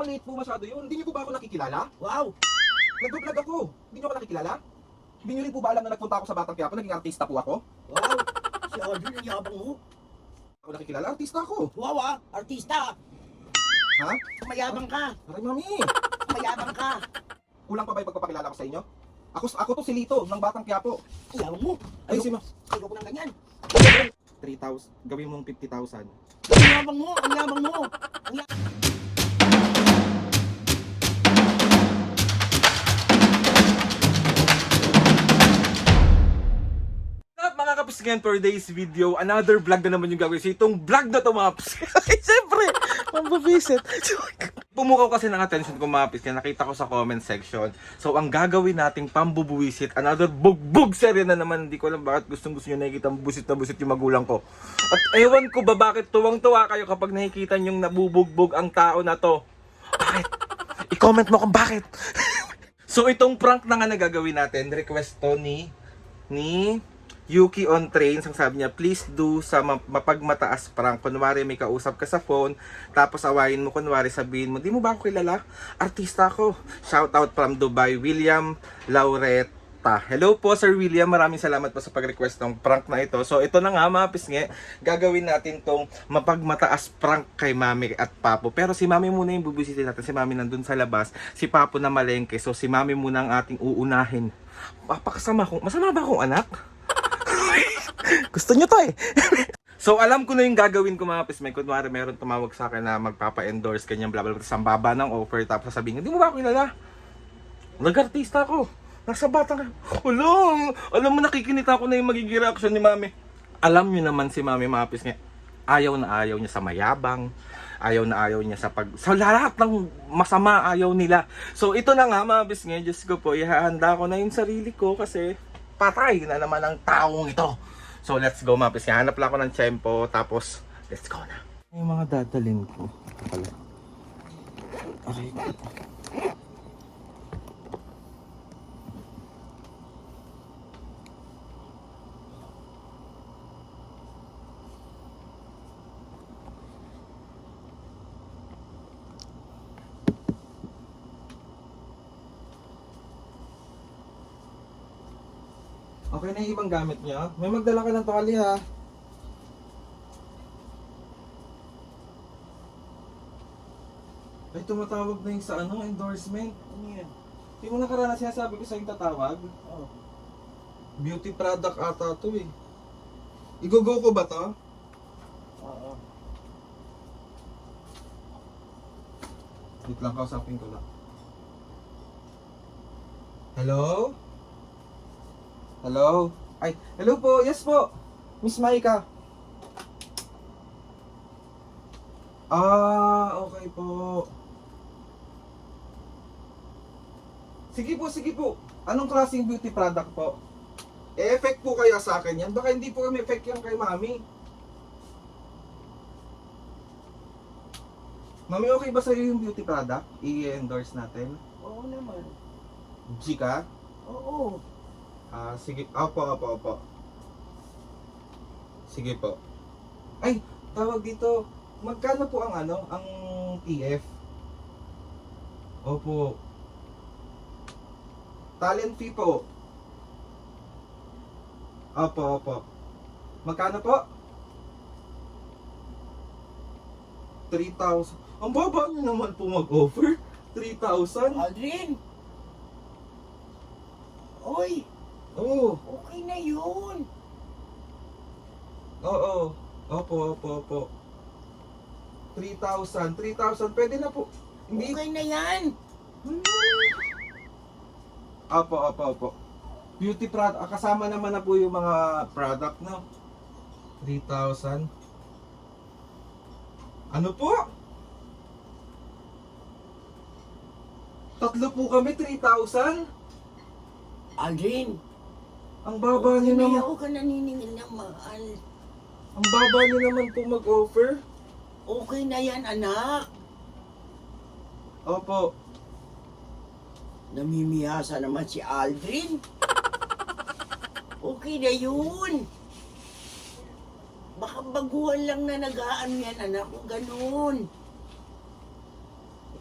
maliit po masyado yun. Hindi niyo po ba ako nakikilala? Wow! Nag-vlog ako. Hindi niyo ako nakikilala? Hindi niyo rin po ba alam na nagpunta ako sa Batang Quiapo? Naging artista po ako? Wow! Si Aldrin, ang yabang mo. Ako nakikilala? Artista ako. Wow ah! Artista! Ha? Mayabang ka! Aray, mami. Mayabang ka! Kulang pa ba yung pagpapakilala ko sa inyo? Ako to si Lito ng Batang Quiapo. Ang yabang mo! Ay, si ma. Ayoko ng ganyan! 3,000. Gawin mong 50,000. Ang yabang mo! Ang yabang mo! Ang yabang Up mga kapisgan, for today's video, another vlog na naman yung gagawin. So itong vlog na to mga kapisgan, siyempre, mambabisit. Pumukaw kasi ng attention ko mga kapisgan, nakita ko sa comment section. So ang gagawin nating pambubuwisit, another bugbog serye na naman. Hindi ko alam bakit gusto nyo nakikita busit na busit yung magulang ko. At ewan ko ba bakit tuwang-tuwa kayo kapag nakikita nyong nabubugbog ang tao na to. Bakit? I-comment mo kung bakit. So itong prank na nga na gagawin natin, request to ni Yuki on Trains. Ang sabi niya, please do sa mapagmataas prank. Kunwari may kausap ka sa phone, tapos awayin mo, kunwari sabihin mo, di mo ba ako kilala? Artista ako. Shout out from Dubai, William Laureta. Hello po Sir William, maraming salamat po sa pag-request ng prank na ito. So ito na nga mga pisngi, gagawin natin tong mapagmataas prank kay Mami at Papo. Pero si Mami muna yung bubisitin natin. Si Mami nandun sa labas, si Papo na malengke. So si Mami muna ang ating uunahin. Papakasama ko, masama ba akong anak? Gusto nyo to eh. So alam ko na yung gagawin ko mga pismay. Kunwari meron tumawag sa akin na magpapa-endorse kanyang bla bla bla. Tapos ang baba ng offer. Tapos sasabihin, hindi mo ba ako kilala? Nag-artista ako. Nasa Batang. Alam mo nakikinita ako na yung magiging reaction ni Mami. Alam nyo naman si Mami mga pismay. Ayaw na ayaw niya sa mayabang. Ayaw na ayaw niya sa lahat ng masama ayaw nila. So ito na nga mga pismay. Diyos ko po, ihahanda ko na yung sarili ko kasi patay na naman ang taong ito. So let's go mapis. Hanap lang ako ng tiyempo. Tapos let's go na. Yung mga dadalhin ko. Okay. Okay na yung ibang gamit niya. May magdala ka ng tuwali ha. Ay, tumatawag na yung sa endorsement. Ano yan? Hindi mo nakaraan na sinasabi ko sa yung tatawag. Oh. Beauty product ata to eh. Igogo ko ba to? Oo. Wait lang, kausapin ko lang. Hello? Hello? Ay, hello po. Yes po. Miss Maika. Okay po. Sige po. Anong klaseng beauty product po? E-effect po kaya sa akin yan? Baka hindi po kami effect yan kay Mami. Mami, okay ba sa'yo yung beauty product? I-endorse natin? Oo naman. Chika? Oo. Sige. Opo. Sige po. Ay, tawag dito. Magkano po ang ang TF? Opo. Talent fee po. Opo. Magkano po? 3,000. Ang baba niyo naman po mag-offer. 3,000? Aldrin! Oy! Oo. Okay na yun! Oo. Opo. 3,000. 3,000. Pwede na po. Hindi. Okay na yan! Opo. Beauty product. Kasama naman na po yung mga product, no? 3,000. Ano po? Tatlo po kami, 3,000? Aldrin! Ang baba niyo naman. Ako ka naniningil ng mahal. Ang baba niyo naman po mag-offer. Okay na yan, anak. Opo. Namimiyasa naman si Aldrin. Okay na yun. Baka baguhan lang na nag-aano yan, anak. Kung ganun.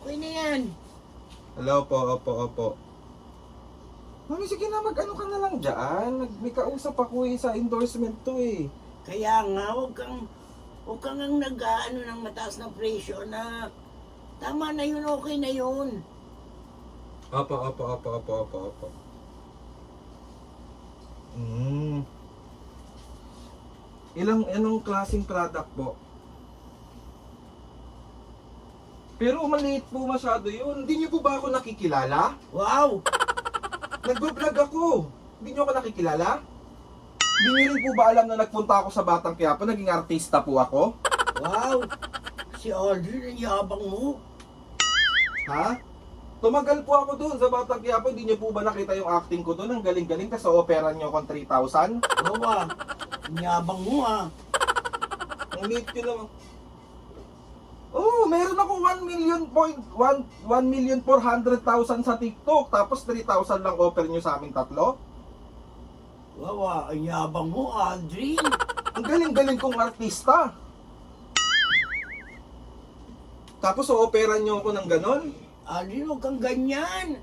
Okay na yan. Hello po, opo. Mami, sige na, mag-ano ka na lang dyan. May kausap ako sa endorsement to eh. Kaya nga, huwag kang nag-ano ng mataas na presyo na tama na yun, okay na yun. Opo. Anong klaseng product po? Pero maliit po masyado yun. Hindi niyo po ba ako nakikilala? Wow! Nagbo-vlog ako. Hindi niyo ako nakikilala? Hindi niyo rin po ba alam na nagpunta ako sa Batang Quiapo? Naging artista po ako? Wow! Si Aldrin, ang yabang mo. Ha? Tumagal po ako doon sa Batang Quiapo. Hindi niyo po ba nakita yung acting ko doon? Ang galing-galing. Kasi opera niyo akong 3,000. Wow! Ang yabang mo ah. Ang liit yun naman. Oh, meron ako 1,400,000 sa TikTok. Tapos 3,000 lang offer nyo sa amin tatlo. Wow, ang yabang mo, Aldrin. Ang galing-galing kong artista. Tapos o-opera nyo ako ng ganon. Aldrin, huwag kang ganyan.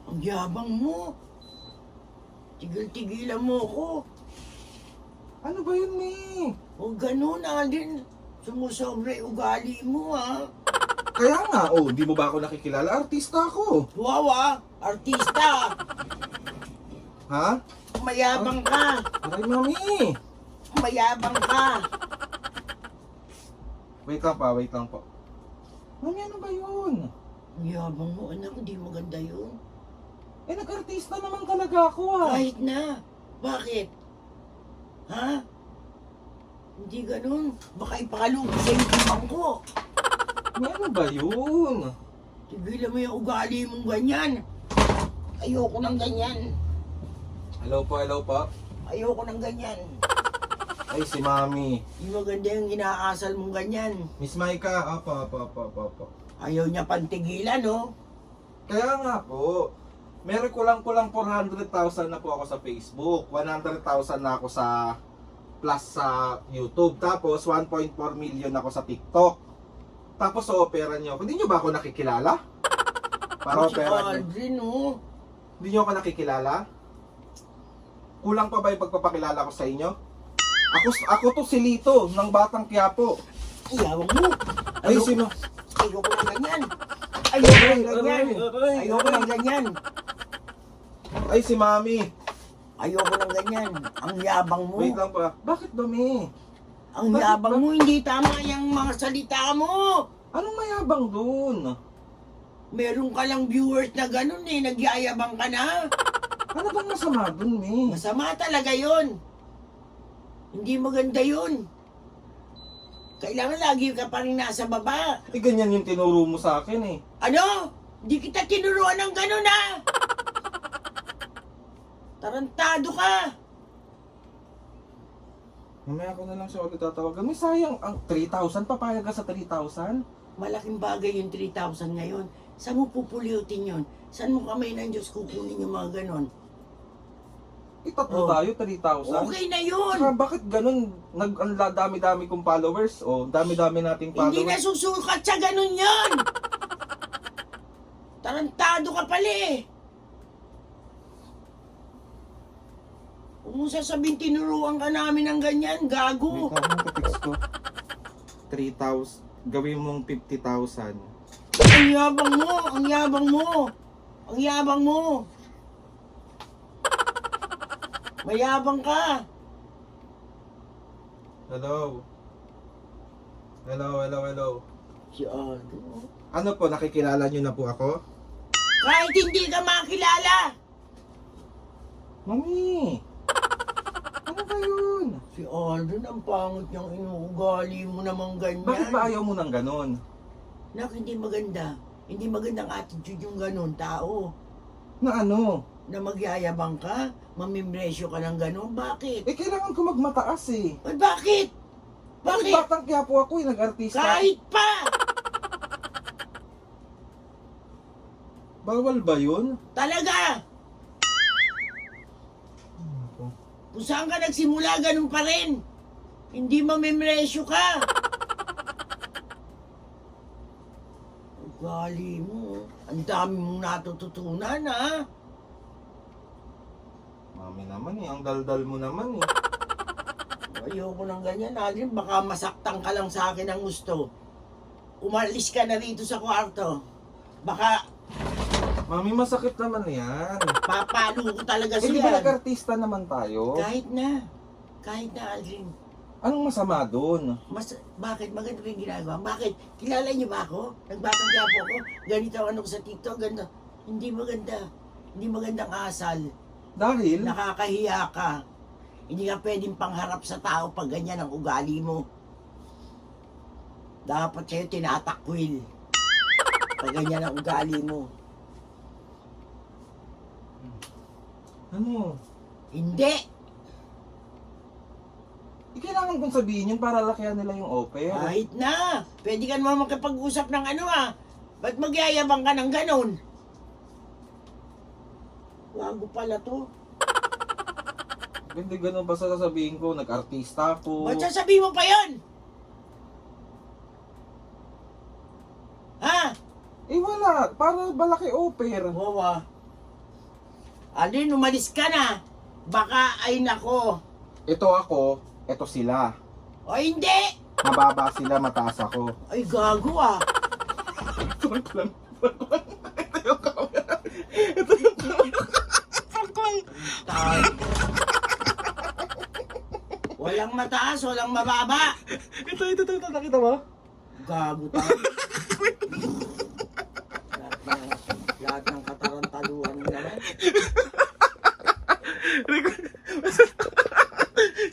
Ang yabang mo. Tigil-tigilan mo ko. Ano ba yun, May? Huwag ganun, Aldrin. Sumusobra yung ugali mo, ha? Kaya nga, oh, di mo ba ako nakikilala? Artista ako. Wow, artista. Ha? Mayabang ka. Aray, Mami. Mayabang ka. Wait lang po. Mami, ano ba yun? Ang yabang mo, anak, hindi maganda yun. Eh, nag-artista naman talaga ako, ah. Kahit na. Bakit? Ha? Hindi ganun. Baka ipakalubo sa yung timang ko. May ano ba yun? Tigilan mo yung ugali mong ganyan. Ayoko ng ganyan. Hello po. Ayoko ng ganyan. Ay, si Mami. Hindi maganda yung inaasal mong ganyan. Miss Maika, apo. Ayaw niya pantigilan, no? Kaya nga po, meron kulang-kulang 400,000 na po ako sa Facebook. 100,000 na ako sa plus sa YouTube. Tapos 1.4 million ako sa TikTok. Tapos sa opera nyo. Hindi nyo ba ako nakikilala? Para Si opera nyo. Aldrin, no? Hindi nyo ako nakikilala? Kulang pa ba yung pagpapakilala ko sa inyo? Ako to si Lito ng Batang Quiapo. Iyawang mo. Ay, sino? Ayoko ng ganyan. Ayoko ng ganyan. Aray. Ayoko ng ganyan. Ay, si Mami. Ayoko ng ganyan. Ang yabang mo. Wait lang pa. Bakit ba, Mi? Ang Bakit yabang ba? mo, hindi tama yung mga salita mo. Anong mayabang dun? Meron ka lang viewers na ganun eh, nagyayabang ka na. Ano bang masama dun, Mi? Masama talaga yon. Hindi maganda yun. Kailangan lagi ka pa rin nasa baba. Eh, ganyan yung tinuro mo sa akin eh. Ano? Di kita tinuruan ng ganun ha? Tarantado ka. Mamaya ko na lang siya ulit tatawagan. May sayang, ang 3,000, papayag ka sa 3,000? Malaking bagay yung 3,000 ngayon. Saan mo pupulutin yun? Saan mo kamay ng Diyos kukunin yung mga ganon? Itatlo tayo, 3,000. Okay na yun. Saka bakit ganun? Ang dami-dami kong followers. O, dami-dami nating Hindi na followers. susukat sa ganun yun. Tarantado ka pala eh. Kung mo sasabihin tinuruan ka namin ng ganyan, gago. Wait lang, kapix ko. 3,000. Gawin mong 50,000. Ang yabang mo, ang yabang mo. Ang yabang mo. Mayabang ka. Hello. Si Aldo. Ano po, nakikilala nyo na po ako? Kahit hindi ka makilala. Mami! Ano ba yun? Si Aldo, ang pangit niyang inuugali mo namang ganyan. Bakit ba ayaw mo ng ganon? Nak, hindi maganda. Hindi magandang attitude yung ganun tao. Na ano? Na magyayabang ka, mamimresyo ka ng ganun. Bakit? Eh, kailangan ko magmataas eh. Ay, bakit? Bakit? Bakit? Batang Quiapo ako eh, nag-artista. Kahit pa! Bawal ba yun? Talaga! Kung saan ka nagsimula, ganun pa rin. Hindi mamimresyo ka. Gali mo. Ang dami mong natututunan, ha? Mami naman eh, ang daldal mo naman eh. Ayoko ng ganyan, Alin. Baka masaktan ka lang sa akin ang gusto. Umalis ka na rito sa kwarto. Baka Mami, masakit naman yan. papalo ko talaga Eh, di ba siya. nag-artista naman tayo? Kahit na. Kahit na, Alin. Anong masama doon? Bakit? Maganda rin ginagawa? Bakit? Kilala niyo ba ako? Nagbatang po ako? Ganito ang ano ko sa TikTok? Ganito. Hindi maganda. Hindi magandang asal. Dahil? Nakakahiya ka. Hindi ka pwedeng pangharap sa tao pag ganyan ang ugali mo. Dapat sa'yo tinatakwil. Pag ganyan ang ugali mo. Ano? Hindi! Kailangan kong sabihin yun para lakihan nila yung offer. Kahit na! Pwede ka naman makipag-usap ng ano ah. Ba't magyayabang ka ng ganon? Wago pala to. Hindi ganun pa sasabihin ko, nag-artista ako. Ba't sasabihin mo pa yun? Ha? Eh wala, para malaki offer. Wawa. Alin, umalis ka na. Baka ay nako. Ito ako, ito sila. O hindi! Mababa sila, mataas ako. Ay gago ah. Prank lang. Ito yung camera. Ito yung camera. Prank lang. Tay. Walang mataas, walang mababa. Ito, nakita mo? Gago tayo. lahat ng katarantaluhan mo naman.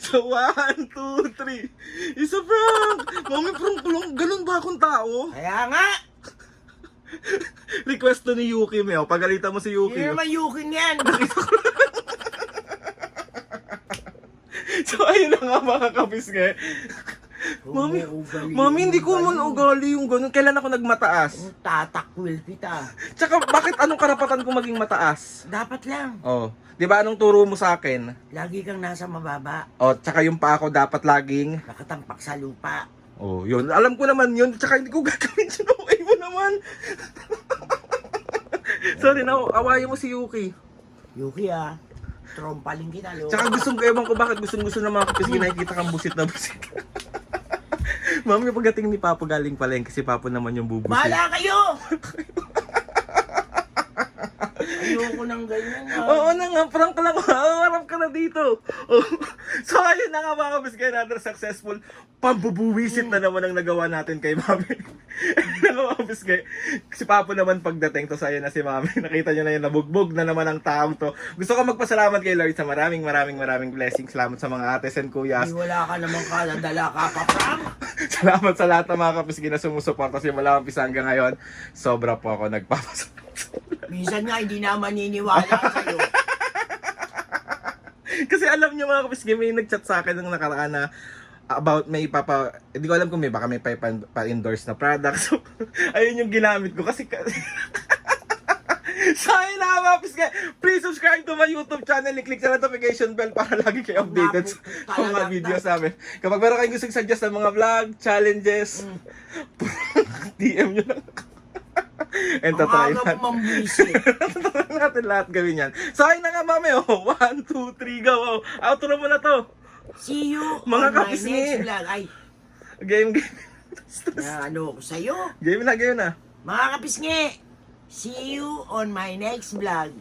So, 1, 2, 3. Isa prank! Mami, prank ko lang. Ganun ba akong tao? Kaya nga! Request to ni Yuki, Meo. Pagalitan mo si Yuki. Hindi naman yuking yan. So, ayun na nga mga kabisge. Mami, Mami, hindi ko man ugali yung ganun. Kailan ako nagmataas? Tatakwil kita. Tsaka, bakit anong karapatan ko maging mataas? Dapat lang. Oh, di ba anong turo mo sa akin? Lagi kang nasa mababa. Oh, tsaka yung pa ako dapat laging... Nakatampak sa lupa. Oh, yun. Alam ko naman yun. Tsaka hindi ko gagawin siya ng way mo naman. Sorry na, awayin mo si Yuki. Yuki ah. Trompaling kita, lo. Tsaka ewan ko bakit gustong-gusto ng mga kapis nakikita kang busit na busit. Mami, pagdating ni Papo galing palengke, si Papo naman yung bubusit. Bahala kayo! Ayoko ng ganyan ah. Oo na nga, prank lang. Harap ka na dito. Oh. So ayun na nga mga kabis, another successful pambubuwisit na naman ang nagawa natin kay Mami. Mga kabis, si Papo naman pagdating, to ayun na si Mami. Nakita nyo na yun, nabugbog na naman ang taong to. Gusto ko magpasalamat kay Lord sa maraming blessings. Salamat sa mga ates and kuyas. Di wala ka namang kaladala ka pa, Pram. Salamat sa lahat ng mga kapis na sumusuporta kasi mula umpisa hanggang ngayon. Sobra po ako nagpapasalamat. Minsan nga hindi na maniniwala sa'yo. Kasi alam niyo mga kapis, may nag-chat sa akin nung nakaraan na about may hindi ko alam kung may baka may pa-endorse na product. So, ayun yung ginamit ko kasi so ayun na mga kapis, please subscribe to my YouTube channel and click sa notification bell para lagi kayo updated sa mga videos namin. Kapag meron kayong gusto suggest ng mga vlog, challenges, DM nyo lang. And tatry Ang aga mo mambuisit. Tatry natin lahat gawin yan. So ayun na nga mami, 1, 2, 3, go. Outro mo na to. See you Mga on my kapisngi. next vlog. Ay, Game. na ano ko sa'yo. Game na. Mga kapisngi, see you on my next vlog.